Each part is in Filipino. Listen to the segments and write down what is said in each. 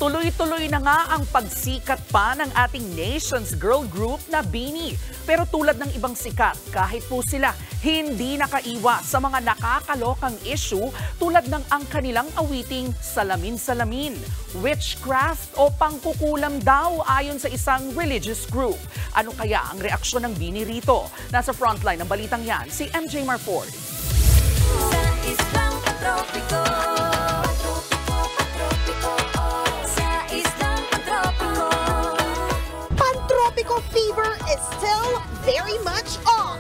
Tuloy-tuloy na nga ang pagsikat pa ng ating nation's girl group na BINI. Pero tulad ng ibang sikat, kahit po sila hindi nakaiwas sa mga nakakalokang issue tulad ng ang kanilang awiting Salamin-Salamin, witchcraft o pangkukulam daw ayon sa isang religious group. Ano kaya ang reaksyon ng BINI rito? Nasa frontline ng balitang yan, si MJ Marford. Sa islang tropiko. Fever is still very much on.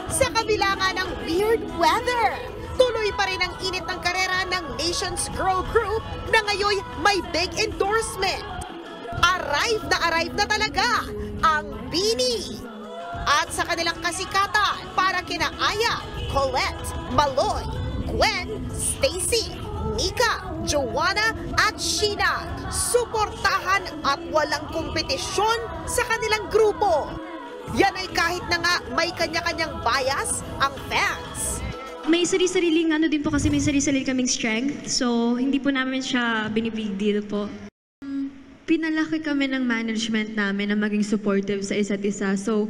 Sa kabila nga ng weird weather, tuloy pa rin ang init ng karera ng nation's girl group na ngayon may big endorsement. Arrive na talaga ang BINI. At sa kanilang kasikatan para kina Aya, Colette, Maloy, Gwen, Stacy, Nika, Joanna at Sheena, suportahan at walang kompetisyon sa kanilang grupo. Yan ay kahit na nga may kanya-kanyang bias ang fans. May sarili-sariling din po kasi may sarili-sarili kaming strength. So hindi po namin siya binibig deal po. Pinalaki kami ng management namin na maging supportive sa isa't isa. So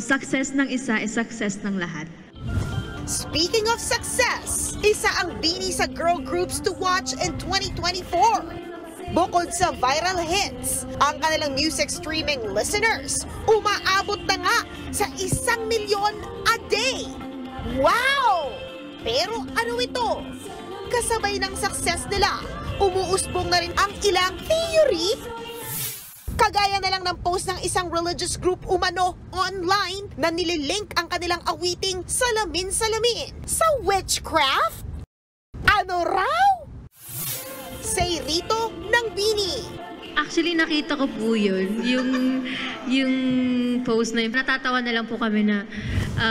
success ng isa is success ng lahat. Speaking of success, isa ang BINI sa girl groups to watch in 2024. Bukod sa viral hits, ang kanilang music streaming listeners umaabot na nga sa 1 milyon a day. Wow! Pero ano ito? Kasabay ng success nila, umuusbong na rin ang ilang theory. Kagaya na lang ng post ng isang religious group umano online na nililink ang kanilang awiting Salamin-Salamin sa witchcraft? Ano raw? Say rito ng BINI. Actually, nakita ko po yun. Yung post na yun. Natatawa na lang po kami na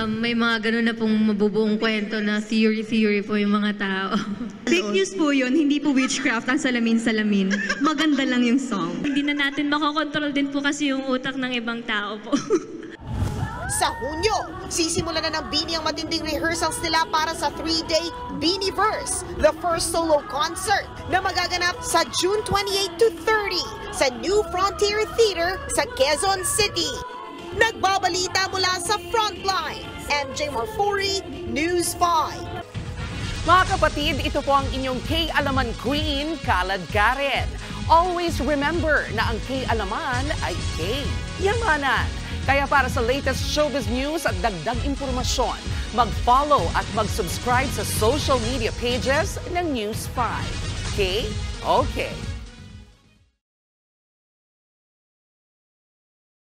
may mga ganun na pong mabubuong kwento na theory po yung mga tao. Fake news po yun, hindi po witchcraft ang Salamin-Salamin. Maganda lang yung song. Hindi na natin makokontrol din po kasi yung utak ng ibang tao po. Sa Hunyo, sisimulan na ng BINI ang matinding rehearsals nila para sa 3-day BINIverse, the first solo concert na magaganap sa June 28 to 30 sa New Frontier Theater sa Quezon City. Nagbabalita mula sa Frontline, MJ Marfori, News 5. Mga kapatid, ito po ang inyong K-Alaman Queen, Kalad Karen. Always remember na ang K-Alaman ay K-Yamanan. Kaya para sa latest showbiz news at dagdag impormasyon, mag-follow at mag-subscribe sa social media pages ng News 5. Okay?